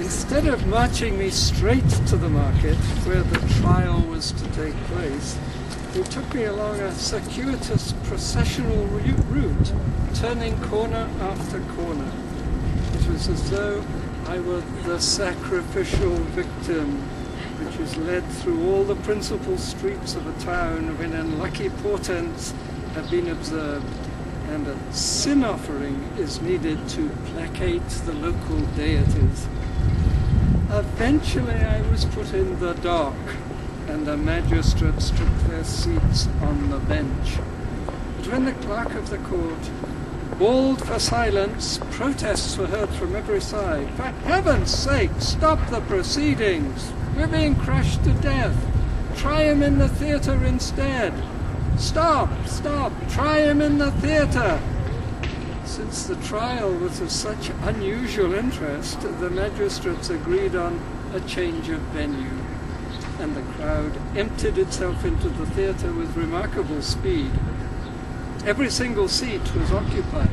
Instead of marching me straight to the market where the trial was to take place, they took me along a circuitous processional route, turning corner after corner. It was as though I were the sacrificial victim, which is led through all the principal streets of a town when unlucky portents have been observed, and a sin offering is needed to placate the local deities. Eventually I was put in the dock, and the magistrates took their seats on the bench. But when the clerk of the court bawled for silence, protests were heard from every side. For heaven's sake, stop the proceedings! We're being crushed to death! Try him in the theatre instead! Stop! Stop! Try him in the theatre! Since the trial was of such unusual interest, the magistrates agreed on a change of venue, and the crowd emptied itself into the theatre with remarkable speed. Every single seat was occupied,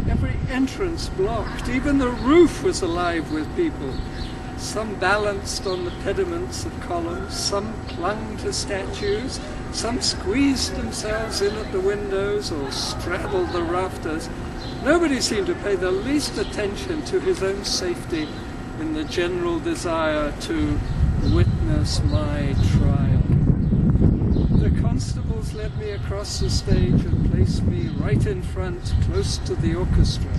every entrance blocked, even the roof was alive with people. Some balanced on the pediments of columns, some clung to statues, some squeezed themselves in at the windows or straddled the rafters. Nobody seemed to pay the least attention to his own safety in the general desire to witness my trial. The constables led me across the stage and placed me right in front, close to the orchestra,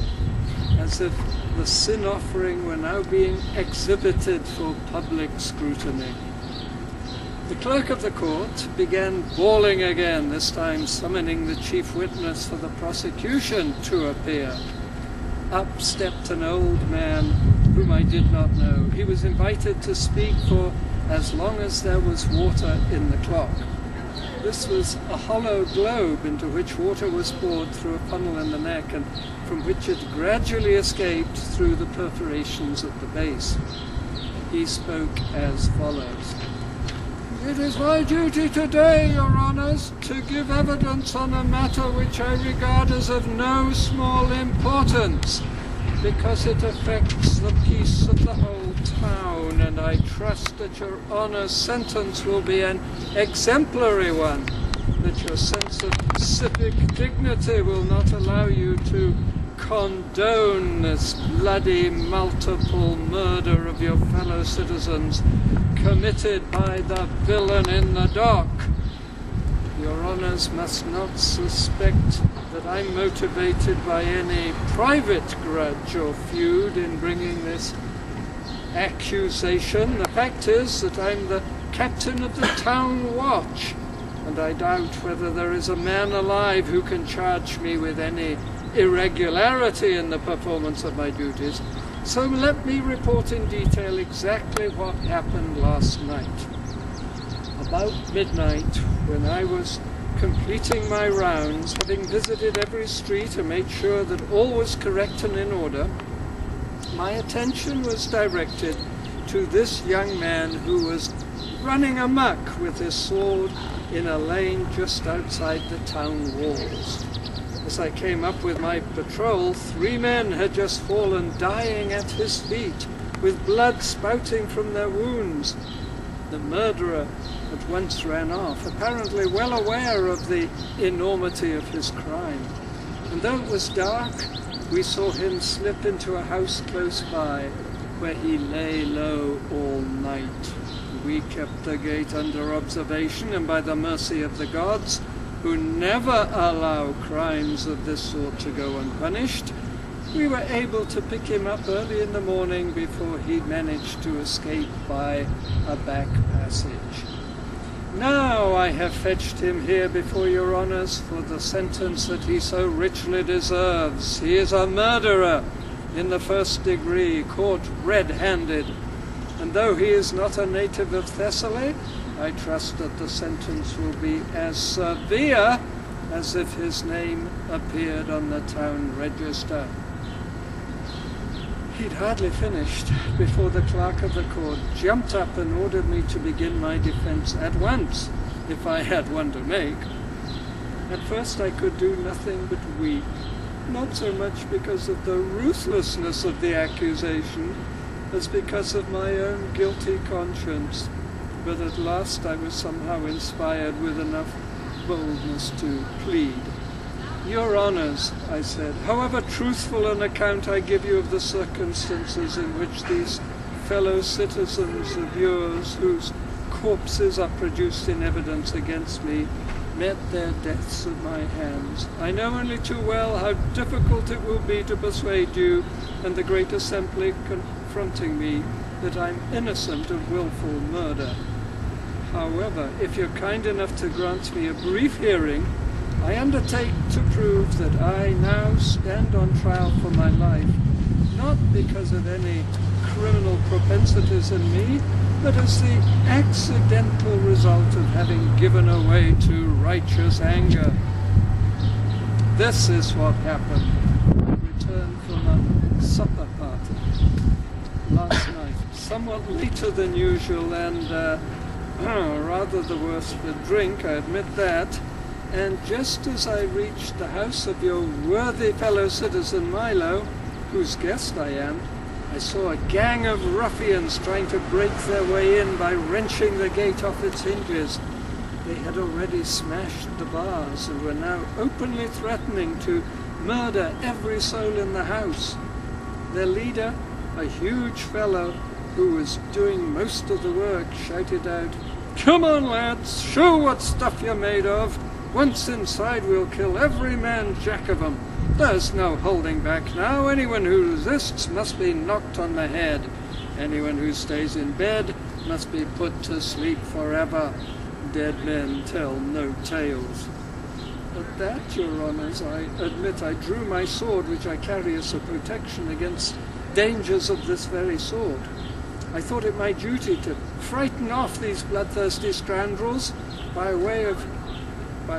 as if the sin offering were now being exhibited for public scrutiny. The clerk of the court began bawling again, this time summoning the chief witness for the prosecution to appear. Up stepped an old man whom I did not know. He was invited to speak for as long as there was water in the clock. This was a hollow globe into which water was poured through a funnel in the neck and from which it gradually escaped through the perforations at the base. He spoke as follows. It is my duty today, Your Honours, to give evidence on a matter which I regard as of no small importance, because it affects the peace of the whole town, and I trust that Your Honour's sentence will be an exemplary one, that your sense of civic dignity will not allow you to condone this bloody multiple murder of your fellow citizens committed by the villain in the dock. Your Honours must not suspect that I'm motivated by any private grudge or feud in bringing this accusation. The fact is that I'm the captain of the town watch, and I doubt whether there is a man alive who can charge me with any irregularity in the performance of my duties. So let me report in detail exactly what happened last night. About midnight, when I was completing my rounds, having visited every street and made sure that all was correct and in order, my attention was directed to this young man who was running amok with his sword in a lane just outside the town walls. As I came up with my patrol, 3 men had just fallen dying at his feet, with blood spouting from their wounds. The murderer at once ran off, apparently well aware of the enormity of his crime. And though it was dark, we saw him slip into a house close by, where he lay low all night. We kept the gate under observation, and by the mercy of the gods, who never allow crimes of this sort to go unpunished, we were able to pick him up early in the morning before he managed to escape by a back passage. Now I have fetched him here before Your Honours for the sentence that he so richly deserves. He is a murderer in the 1st degree, caught red-handed, and though he is not a native of Thessaly, I trust that the sentence will be as severe as if his name appeared on the town register. He'd hardly finished before the clerk of the court jumped up and ordered me to begin my defense at once, if I had one to make. At first I could do nothing but weep, not so much because of the ruthlessness of the accusation, as because of my own guilty conscience, but at last I was somehow inspired with enough boldness to plead. Your Honours, I said, however truthful an account I give you of the circumstances in which these fellow citizens of yours, whose corpses are produced in evidence against me, met their deaths at my hands, I know only too well how difficult it will be to persuade you and the great assembly confronting me that I'm innocent of willful murder. However, if you're kind enough to grant me a brief hearing, I undertake to prove that I now stand on trial for my life, not because of any criminal propensities in me, but as the accidental result of having given away to righteous anger. This is what happened. I returned from a supper party last night, somewhat later than usual, and rather the worse for drink, I admit that. And just as I reached the house of your worthy fellow citizen Milo, whose guest I am, I saw a gang of ruffians trying to break their way in by wrenching the gate off its hinges. They had already smashed the bars and were now openly threatening to murder every soul in the house. Their leader, a huge fellow who was doing most of the work, shouted out, "Come on, lads, show what stuff you're made of. Once inside, we'll kill every man jack of 'em. There's no holding back now. Anyone who resists must be knocked on the head. Anyone who stays in bed must be put to sleep forever. Dead men tell no tales." At that, Your Honours, I admit I drew my sword, which I carry as a protection against dangers of this very sort. I thought it my duty to frighten off these bloodthirsty scoundrels by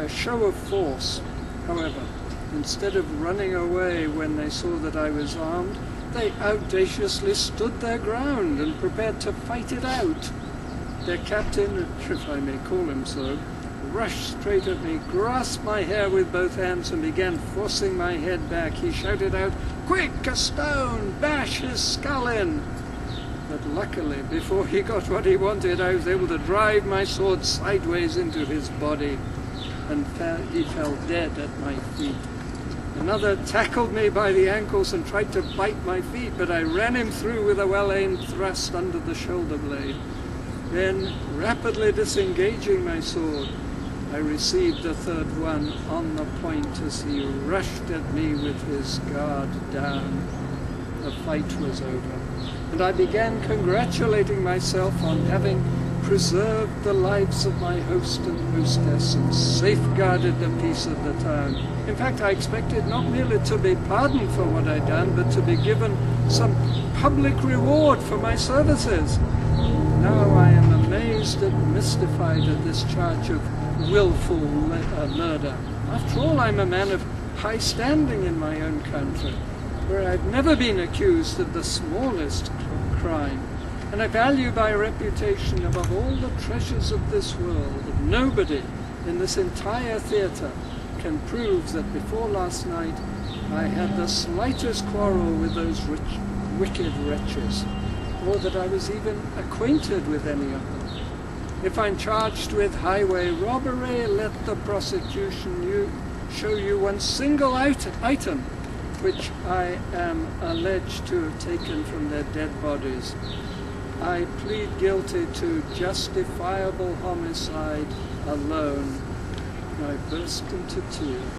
a show of force. However, instead of running away when they saw that I was armed, they audaciously stood their ground and prepared to fight it out. Their captain, if I may call him so, rushed straight at me, grasped my hair with both hands and began forcing my head back. He shouted out, "Quick, a stone! Bash his skull in!" But luckily, before he got what he wanted, I was able to drive my sword sideways into his body, and he fell dead at my feet. Another tackled me by the ankles and tried to bite my feet, but I ran him through with a well-aimed thrust under the shoulder blade. Then, rapidly disengaging my sword, I received the third one on the point as he rushed at me with his guard down. The fight was over, and I began congratulating myself on having preserved the lives of my host and hostess and safeguarded the peace of the town. In fact, I expected not merely to be pardoned for what I'd done, but to be given some public reward for my services. Now I am amazed and mystified at this charge of willful murder. After all, I'm a man of high standing in my own country, where I've never been accused of the smallest crime. And I value my reputation above all the treasures of this world. Nobody in this entire theatre can prove that before last night I had the slightest quarrel with those wicked wretches, or that I was even acquainted with any of them. If I'm charged with highway robbery, let the prosecution show you one single item which I am alleged to have taken from their dead bodies. I plead guilty to justifiable homicide alone. I burst into tears.